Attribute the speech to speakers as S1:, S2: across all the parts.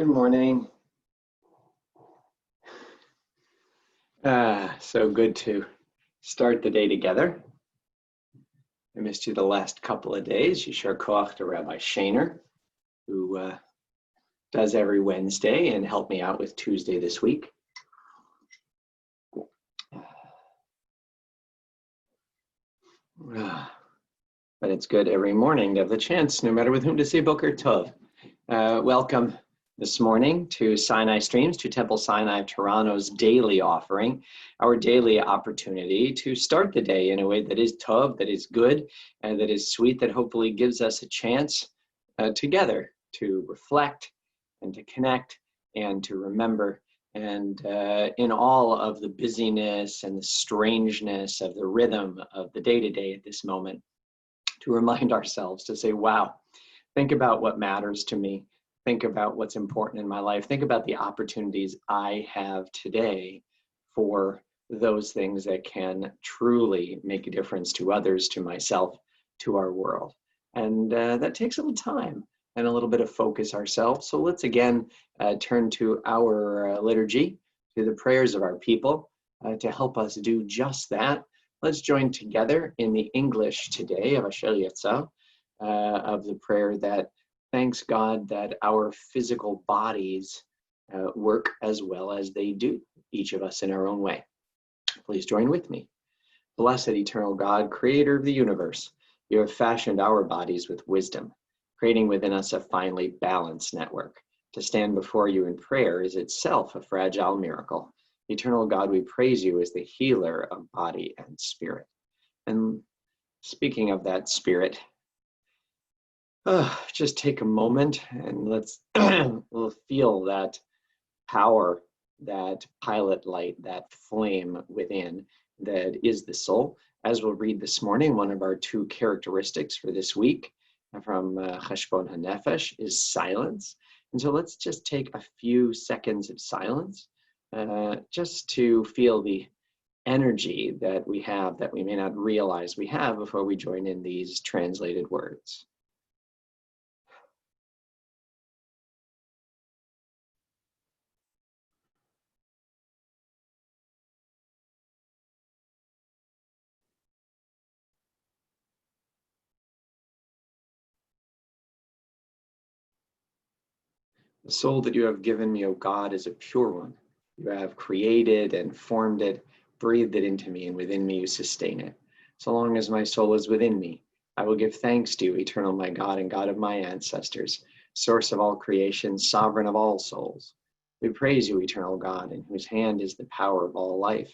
S1: Good morning. So good to start the day together. I missed you the last couple of days. Yishar koach to Rabbi Shaner, who does every Wednesday and helped me out with Tuesday this week. But it's good every morning to have the chance, no matter with whom, to say Boker Tov. Welcome this morning to Sinai Streams, to Temple Sinai of Toronto's daily offering, our daily opportunity to start the day in a way that is tov, that is good, and that is sweet, that hopefully gives us a chance together to reflect and to connect and to remember. And in all of the busyness and the strangeness of the rhythm of the day-to-day at this moment, to remind ourselves to say, wow, think about what matters to me. Think about what's important in my life. Think about the opportunities I have today for those things that can truly make a difference to others, to myself, to our world. And that takes a little time and a little bit of focus ourselves. So let's again turn to our liturgy, to the prayers of our people, to help us do just that. Let's join together in the English today of Asher Yatsa, of the prayer that thanks God that our physical bodies work as well as they do, each of us in our own way. Please join with me. Blessed eternal God, creator of the universe, you have fashioned our bodies with wisdom, creating within us a finely balanced network. To stand before you in prayer is itself a fragile miracle. Eternal God, we praise you as the healer of body and spirit. And speaking of that spirit, just take a moment and let's we'll feel that power, that pilot light, that flame within that is the soul. As we'll read this morning, one of our two characteristics for this week from Cheshbon HaNefesh is silence. And so let's just take a few seconds of silence just to feel the energy that we have that we may not realize we have before we join in these translated words. The soul that you have given me, O God, is a pure one. You have created and formed it, breathed it into me, and within me you sustain it. So long as my soul is within me, I will give thanks to you, eternal my God and God of my ancestors, source of all creation, sovereign of all souls. We praise you, eternal God, in whose hand is the power of all life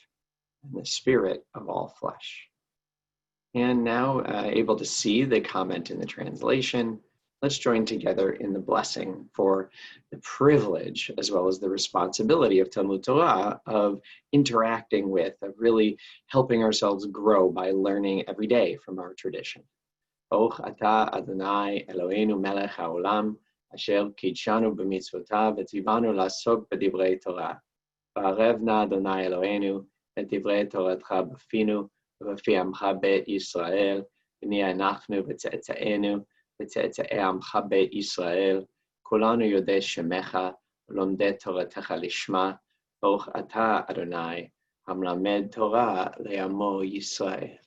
S1: and the spirit of all flesh. And now, able to see the comment in the translation, let's join together in the blessing for the privilege as well as the responsibility of Talmud Torah, of interacting with, of really helping ourselves grow by learning every day from our tradition. Baruch atah Adonai Eloheinu melech haolam, asher kidshanu b'mitzvotav v'tzivanu la'asok b'divrei Torah. Va'arev na Adonai Eloheinu et divrei Toratcha b'finu v'fi amcha beit Yisrael, v'niyeh anachnu v'tze'etze'enu וצאצאי עמך בית ישראל, כולנו יודעי שמך, ולומדי תורתך לשמה, ברוך אתה, אדוני, המלמד תורה לעמו ישראל.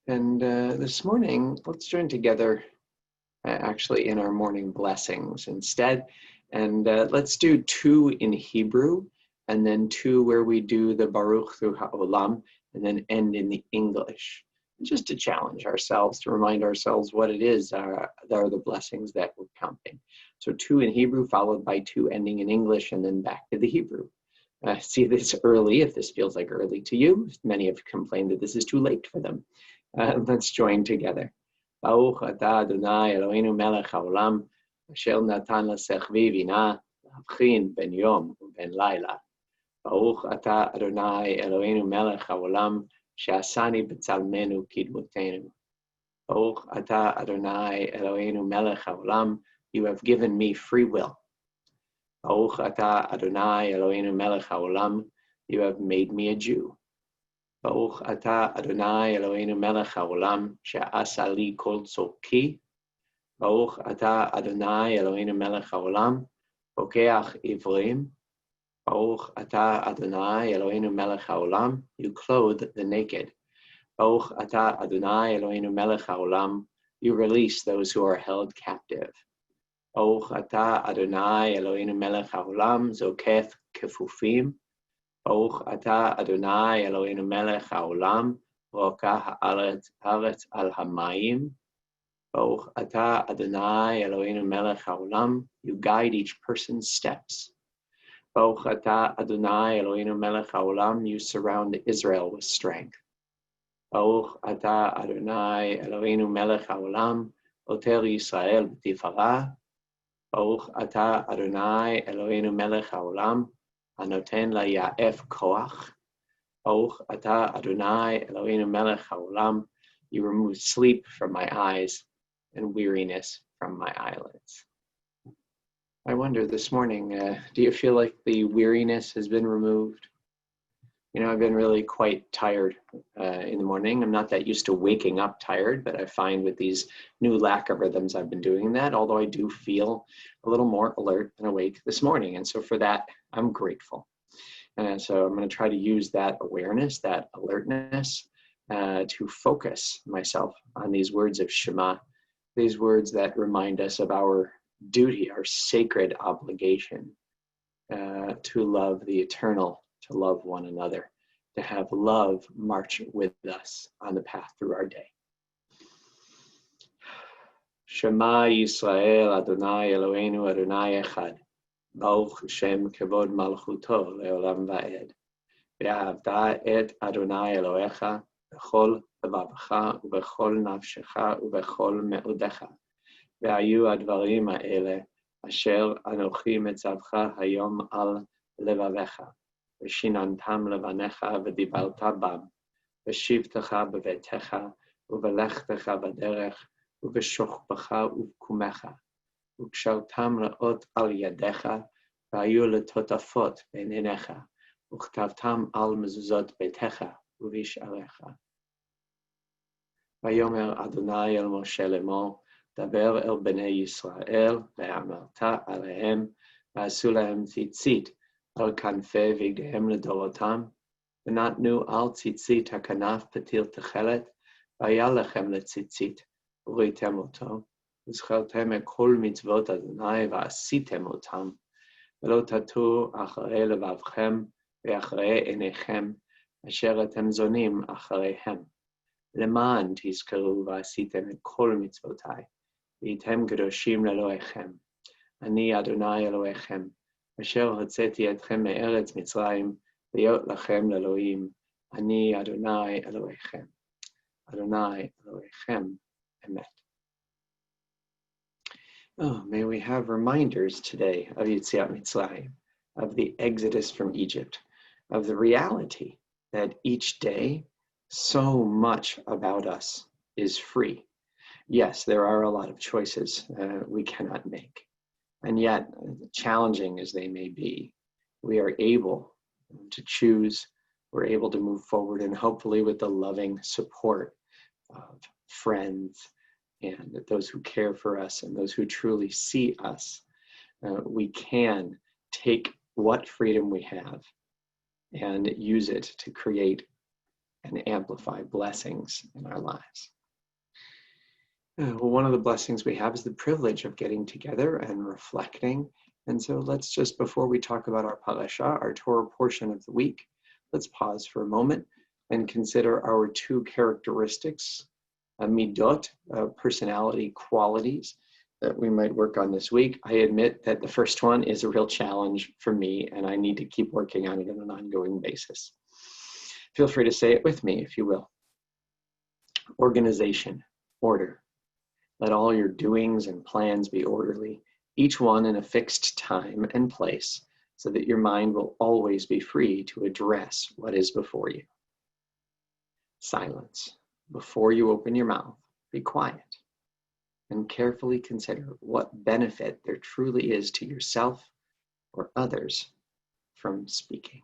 S1: And this morning, let's join together actually in our morning blessings instead. And let's do two in Hebrew, and then two where we do the Baruch through Ha'olam, and then end in the English. Just to challenge ourselves, to remind ourselves what it is that are the blessings that we're counting. So two in Hebrew, followed by two ending in English, and then back to the Hebrew. See this early, if this feels like early to you. Many have complained that this is too late for them. Let's join together. Baruch atah Adonai Eloheinu melech haolam, asher natan l'sechvi vina, l'havchin ben yom uben laila. Baruch atah Adonai Eloheinu melech haolam, שעשני בצלמנו כדמותנו. ברוך אתה אדוני אלוהינו מלך העולם, you have given me free will. ברוך אתה אדוני אלוהינו מלך העולם, you have made me a Jew. ברוך אתה אדוני אלוהינו מלך העולם, שעשה לי כל צורכי, Baruch Ata Adonai Eloheinu Melech Haolam, Pokeach Ivrim. Baruch Ata Adonai Eloheinu Melech Haolam, you clothe the naked. Baruch Ata Adonai Eloheinu Melech Haolam, you release those who are held captive. Baruch Ata Adonai Eloheinu Melech Haolam, Zoketh Kefufim. Baruch Ata Adonai Eloheinu Melech Haolam, Rokah Haaretz al Hamayim. Baruch Ata Adonai Eloheinu Melech Haolam, you guide each person's steps. Baruch Ata Adonai Eloheinu Melech Haolam, you surround Israel with strength. Baruch Ata Adonai Eloheinu Melech Haolam, Oter Yisrael b'tifara. Baruch Ata Adonai Eloheinu Melech Haolam, Anoten la'ya'ef koach. Baruch Ata Adonai Eloheinu Melech Haolam, you remove sleep from my eyes and weariness from my eyelids. I wonder this morning, do you feel like the weariness has been removed? You know, I've been really quite tired in the morning. I'm not that used to waking up tired, but I find with these new lack of rhythms I've been doing that, although I do feel a little more alert and awake this morning. And so for that, I'm grateful. And so I'm going to try to use that awareness, that alertness, to focus myself on these words of Shema, these words that remind us of our duty, our sacred obligation to love the eternal, to love one another, to have love march with us on the path through our day. Shema Yisrael Adonai Eloheinu Adonai Echad, Baruch Shem Kevod Malchuto Leolam Va'ed. Ve'ahavta et Adonai Elohecha b'chol levavecha u'b'chol nafshecha u'b'chol me'odecha. Ve'ayu advarim ha'ele asher anochi metzavcha hayom al levavecha. V'shinantam levanecha v'dibarta bam. V'shivtecha b'vetecha u'v'lechtecha b'derech u'v'shochbecha u'v'kumecha. U'kshartam le'ot al yadecha v'ayu letotafot b'einecha. U'chtavtam al mezuzot betecha u'v'ish'arecha. Vayomer Adonai el Moshe lemor, daber el bnei Yisrael, ve'amarta alehem, v'asu lahem tzitzit, al kanfei vigdehem ledorotam, v'natnu al tzitzit hakanaf patil techelet, v'aya lechem letzitzit, u'ritem oto, v'zchartem et kol mitzvot Adonai, v'asitem otam, v'lo tatu acharei levavchem, ve'acharei einechem, asher atem zonim achareihem. למען תזכרו ועשיתם את כל מצוותיי, והייתם קדושים לאלוהיכם. אני אדוני אלוהיכם, אשר הוצאתי אתכם מארץ מצרים, להיות לכם לאלוהים. אני אדוני אלוהיכם. אדוני אלוהיכם, אמת. Oh, may we have reminders today of Yetziat Mitzrayim, of the exodus from Egypt, of the reality that each day so much about us is free. Yes, there are a lot of choices we cannot make. And yet, challenging as they may be, we are able to choose, we're able to move forward, and hopefully with the loving support of friends and those who care for us and those who truly see us, we can take what freedom we have and use it to create and amplify blessings in our lives. Well, one of the blessings we have is the privilege of getting together and reflecting. And so let's just, before we talk about our parasha, our Torah portion of the week, let's pause for a moment and consider our two characteristics, midot, personality qualities that we might work on this week. I admit that the first one is a real challenge for me, and I need to keep working on it on an ongoing basis. Feel free to say it with me, if you will. Organization, order. Let all your doings and plans be orderly, each one in a fixed time and place, so that your mind will always be free to address what is before you. Silence. Before you open your mouth, be quiet and carefully consider what benefit there truly is to yourself or others from speaking.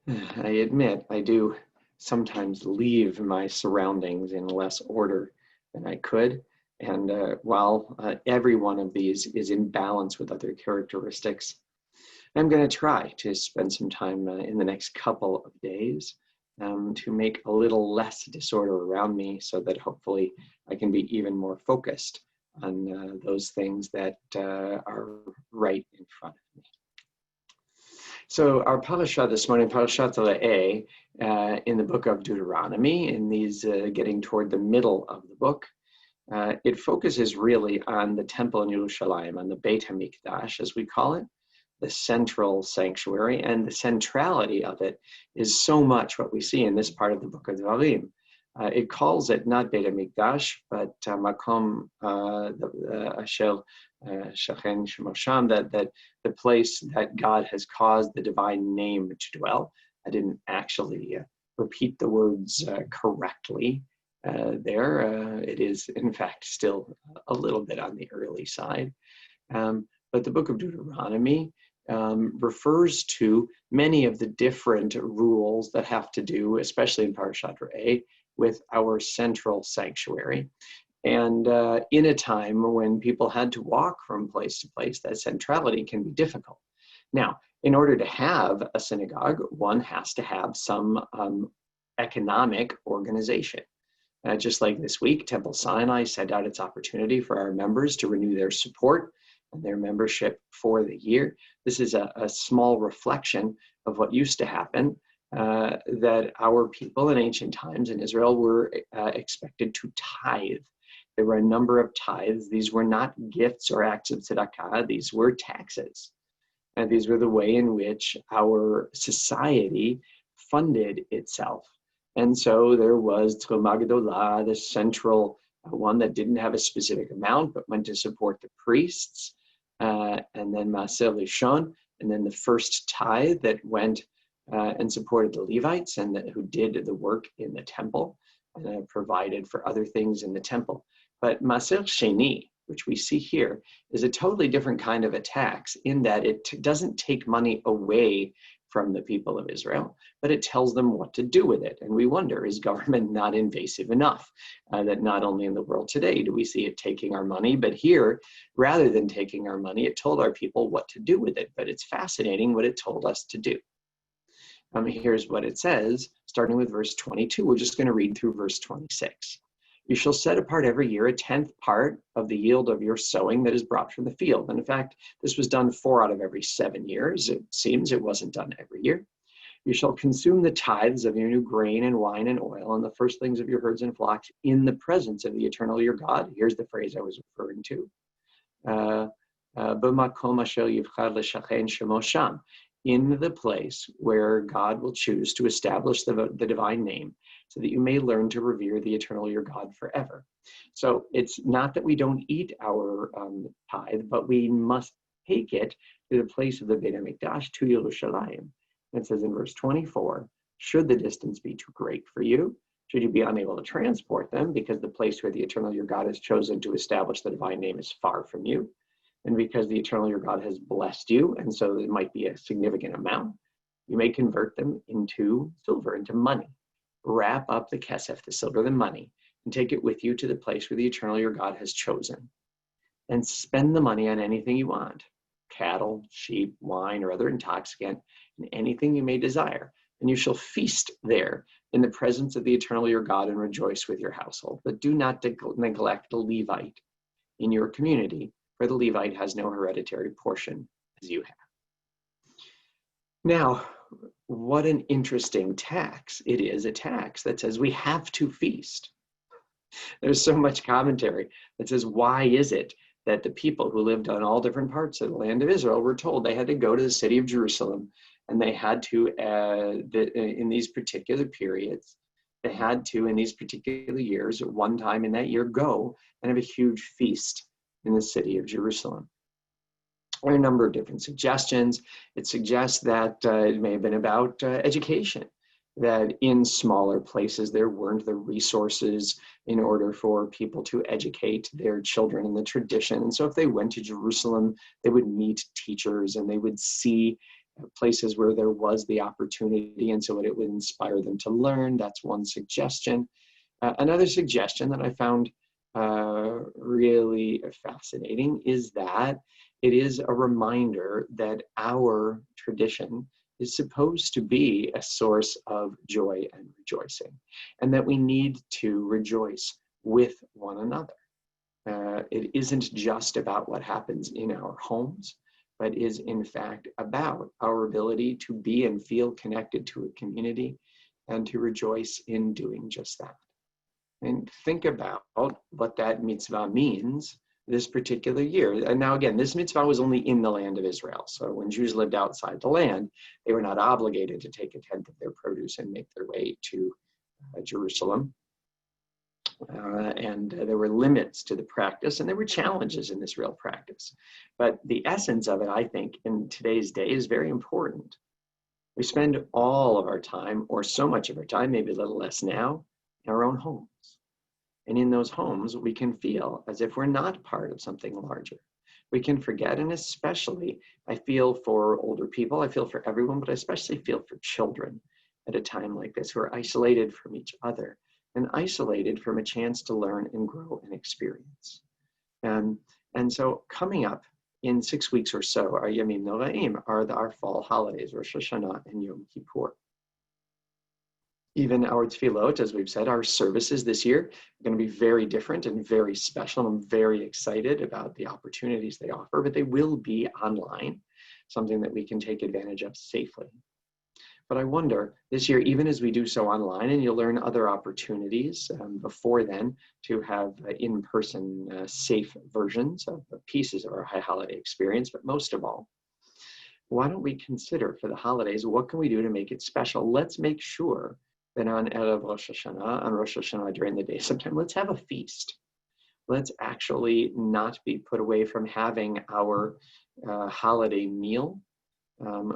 S1: I admit I do sometimes leave my surroundings in less order than I could. And while every one of these is in balance with other characteristics, I'm going to try to spend some time in the next couple of days to make a little less disorder around me so that hopefully I can be even more focused on those things that are right in front of me. So our parasha this morning, Parashat Le'eh, in the book of Deuteronomy, in these getting toward the middle of the book, it focuses really on the temple in Yerushalayim, on the Beit HaMikdash, as we call it, the central sanctuary, and the centrality of it is so much what we see in this part of the book of Dvarim. It calls it not Beit HaMikdash, but Makom Asher Shachen Shemosham, that the place that God has caused the divine name to dwell. I didn't actually repeat the words correctly there. It is, in fact, still a little bit on the early side. But the book of Deuteronomy refers to many of the different rules that have to do, especially in Parashat Re'eh, with our central sanctuary. And in a time when people had to walk from place to place, that centrality can be difficult. Now, in order to have a synagogue, one has to have some economic organization. Just like this week, Temple Sinai sent out its opportunity for our members to renew their support and their membership for the year. This is a small reflection of what used to happen, that our people in ancient times in Israel were expected to tithe. There were a number of tithes. These were not gifts or acts of tzedakah. These were taxes. And these were the way in which our society funded itself. And so there was Truma Gedolah, the central one that didn't have a specific amount, but went to support the priests. And then Maaser Rishon, and then the first tithe that went and supported the Levites and who did the work in the temple and provided for other things in the temple. But Maaser Sheni, which we see here, is a totally different kind of a tax in that it doesn't take money away from the people of Israel, but it tells them what to do with it. And we wonder, is government not invasive enough? That not only in the world today do we see it taking our money, but here, rather than taking our money, it told our people what to do with it. But it's fascinating what it told us to do. Here's what it says, starting with verse 22. We're just going to read through verse 26. You shall set apart every year a 10th part of the yield of your sowing that is brought from the field. And in fact, this was done 4 out of every 7 years. It seems it wasn't done every year. You shall consume the tithes of your new grain and wine and oil and the firstlings of your herds and flocks in the presence of the eternal your God. Here's the phrase I was referring to. B'makom asher yivchar l'shachen shemo sham. In the place where God will choose to establish the divine name, so that you may learn to revere the eternal your God forever. So it's not that we don't eat our tithe, but we must take it to the place of the Beit HaMikdash, to Yerushalayim. And it says in verse 24, should the distance be too great for you, should you be unable to transport them, because the place where the eternal your God has chosen to establish the divine name is far from you, and because the eternal your God has blessed you, and so it might be a significant amount, you may convert them into silver, into money. Wrap up the kesef, the silver, the money, and take it with you to the place where the eternal your God has chosen. And spend the money on anything you want, cattle, sheep, wine, or other intoxicant, and anything you may desire. And you shall feast there in the presence of the eternal your God and rejoice with your household. But do not neglect the Levite in your community, for the Levite has no hereditary portion as you have. Now, what an interesting tax. It is a tax that says we have to feast. There's so much commentary that says, why is it that the people who lived on all different parts of the land of Israel were told they had to go to the city of Jerusalem, and they had to, in these particular periods, they had to, in these particular years, at one time in that year, go and have a huge feast in the city of Jerusalem. There are a number of different suggestions. It suggests that it may have been about education, that in smaller places there weren't the resources in order for people to educate their children in the tradition. And so if they went to Jerusalem, they would meet teachers and they would see places where there was the opportunity, and so it would inspire them to learn. That's one suggestion. Another suggestion that I found really fascinating is that it is a reminder that our tradition is supposed to be a source of joy and rejoicing, and that we need to rejoice with one another. It isn't just about what happens in our homes, but is in fact about our ability to be and feel connected to a community and to rejoice in doing just that. And think about what that mitzvah means this particular year. And now again, this mitzvah was only in the land of Israel. So when Jews lived outside the land, they were not obligated to take a tenth of their produce and make their way to Jerusalem. And there were limits to the practice, and there were challenges in this real practice. But the essence of it, I think, in today's day is very important. We spend all of our time, or so much of our time, maybe a little less now, in our own homes. And in those homes, we can feel as if we're not part of something larger. We can forget, and especially, I feel for older people, I feel for everyone, but I especially feel for children at a time like this who are isolated from each other and isolated from a chance to learn and grow and experience. And so coming up in 6 weeks or so, our Yamim Noraim are our fall holidays, Rosh Hashanah and Yom Kippur. Even our tefillot, as we've said, our services this year are going to be very different and very special. I'm very excited about the opportunities they offer, but they will be online, something that we can take advantage of safely. But I wonder, this year, even as we do so online, and you'll learn other opportunities before then to have in-person safe versions of pieces of our high holiday experience, but most of all, why don't we consider for the holidays, what can we do to make it special? Let's make sure that on Erev Rosh Hashanah, on Rosh Hashanah during the day sometime, let's have a feast. Let's actually not be put away from having our holiday meal,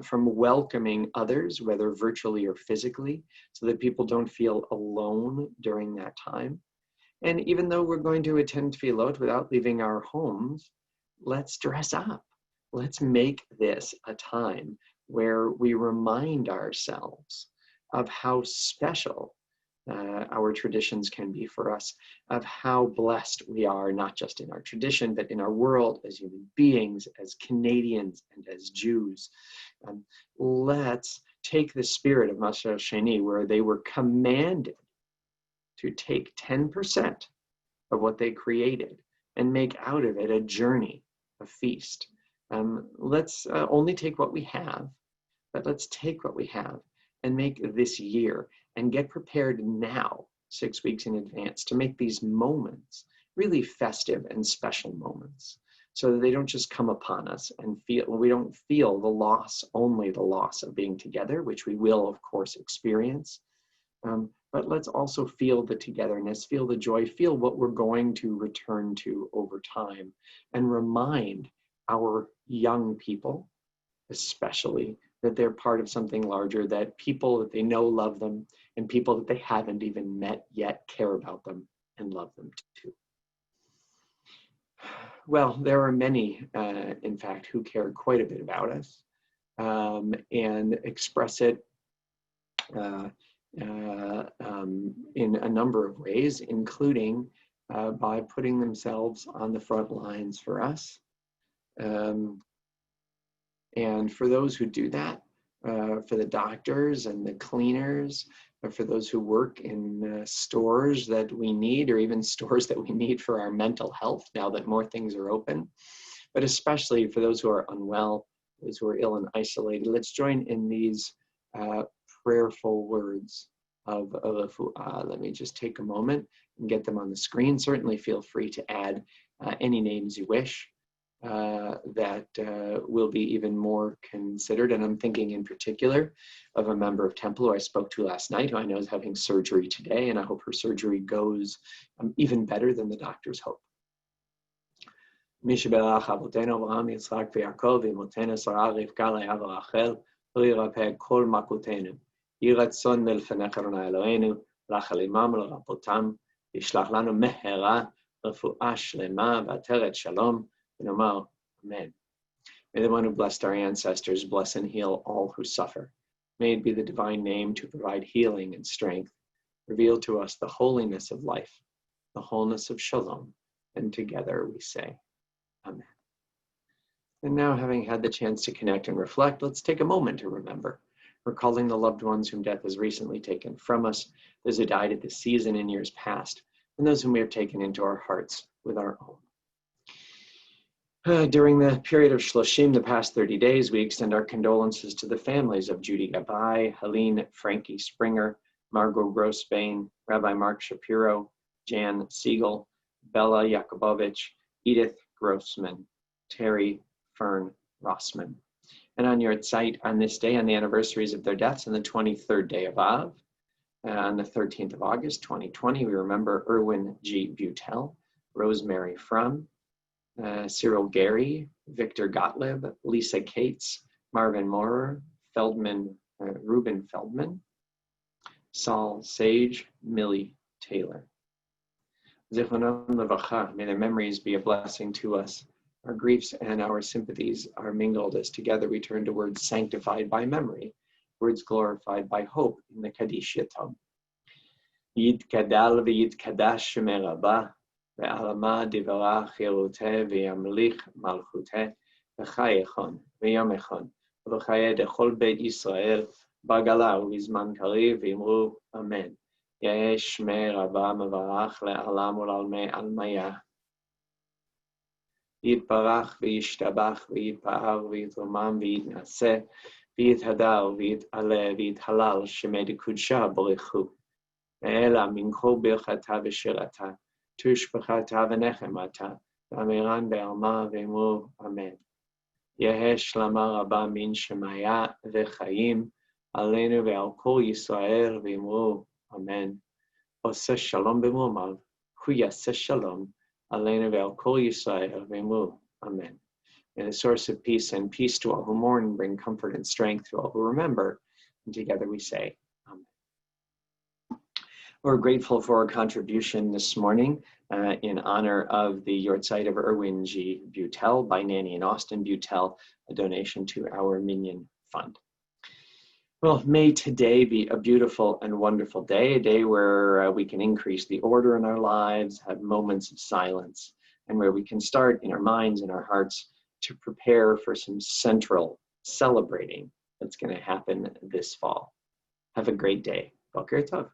S1: from welcoming others, whether virtually or physically, so that people don't feel alone during that time. And even though we're going to attend tefillot without leaving our homes, let's dress up. Let's make this a time where we remind ourselves of how special our traditions can be for us, of how blessed we are, not just in our tradition, but in our world as human beings, as Canadians, and as Jews. Let's take the spirit of Masar Sheni, where they were commanded to take 10% of what they created and make out of it a journey, a feast. Let's only take what we have, but let's take what we have and make this year and get prepared now, 6 weeks in advance, to make these moments really festive and special moments, so that they don't just come upon us and we don't feel the loss, only the loss of being together, which we will, of course, experience. But let's also feel the togetherness, feel the joy, feel what we're going to return to over time, and remind our young people, especially, that they're part of something larger, that people that they know love them, and people that they haven't even met yet care about them and love them too. Well, there are many, in fact, who care quite a bit about us and express it in a number of ways, including by putting themselves on the front lines for us. And for those who do that, for the doctors and the cleaners, for those who work in stores that we need, or even stores that we need for our mental health now that more things are open, but especially for those who are unwell, those who are ill and isolated, let's join in these prayerful words of refuah. Let me just take a moment and get them on the screen. Certainly feel free to add any names you wish. That will be even more considered. And I'm thinking in particular of a member of Temple who I spoke to last night, who I know is having surgery today, and I hope her surgery goes even better than the doctors hope. Mishiberach Avotenu Avraham Yitzchak v'Yaakov v'imotenu Sarah Rivka Leah v'Rachel v'yirapeh kol makotenu yiratzon melfenecha Adonai Eloheinu rachel imam l'rapotam yishlach lanu mehera refuah shlema v'ateret shalom. Amen. May the one who blessed our ancestors bless and heal all who suffer. May it be the divine name to provide healing and strength. Reveal to us the holiness of life. the wholeness of shalom. And together we say, Amen. And now, having had the chance to connect and reflect, let's take a moment to remember, recalling the loved ones whom death has recently taken from us, those who died at this season in years past, and those whom we have taken into our hearts with our own. During the period of Shloshim, the past 30 days, we extend our condolences to the families of Judy Gabai, Helene Frankie Springer, Margot Grossbane, Rabbi Mark Shapiro, Jan Siegel, Bella Yakubovich, Edith Grossman, Terry Fern Rossman. And on your site on this day, on the anniversaries of their deaths, on the 23rd day of Av, on the 13th of August, 2020, we remember Erwin G. Butel, Rosemary Frum, Cyril Gary, Victor Gottlieb, Lisa Cates, Marvin Moorer, Reuben Feldman, Saul Sage, Millie Taylor. Zichronom Levacha, may their memories be a blessing to us. Our griefs and our sympathies are mingled as together we turn to words sanctified by memory, words glorified by hope in the Kaddish Yatom. Yid Kadal v'Yid Kadash Shemerabah, ve'alama divarach Yeruteh ve'yamlich malchuteh, v'chayechon ve'yamechon, v'chayeh dechol Beit Yisrael, bagala u'bizman kariv v'imru Amen. Yesh Shmerabah mevarach le'alam u'lalmei almayah. Yitbarach v'yishtabach v'yitpa'ar v'yitromam v'yitnaseh v'yithadar v'yit'aleh v'yithalal shemei dekudsha borichu. Ve'ela min kol birchata v'shirata tushbachata v'nechemata v'amiran be'alma v'imru Amen. Yeheh shlama rabba min shemaya v'chaim aleinu ve'al kol Yisrael v'imru Amen. Oseh shalom b'mumav hu yaseh shalom aleinu ve'al kol Yisrael v'imru Amen. May the source of peace and peace to all who mourn bring comfort and strength to all who remember. And together we say, Amen. We're grateful for our contribution this morning in honor of the Yortzeit of Erwin G. Butel by Nanny and Austin Butel, a donation to our Minyan Fund. Well, may today be a beautiful and wonderful day, a day where we can increase the order in our lives, have moments of silence, and where we can start in our minds and our hearts to prepare for some central celebrating that's going to happen this fall. Have a great day. Boker Tov.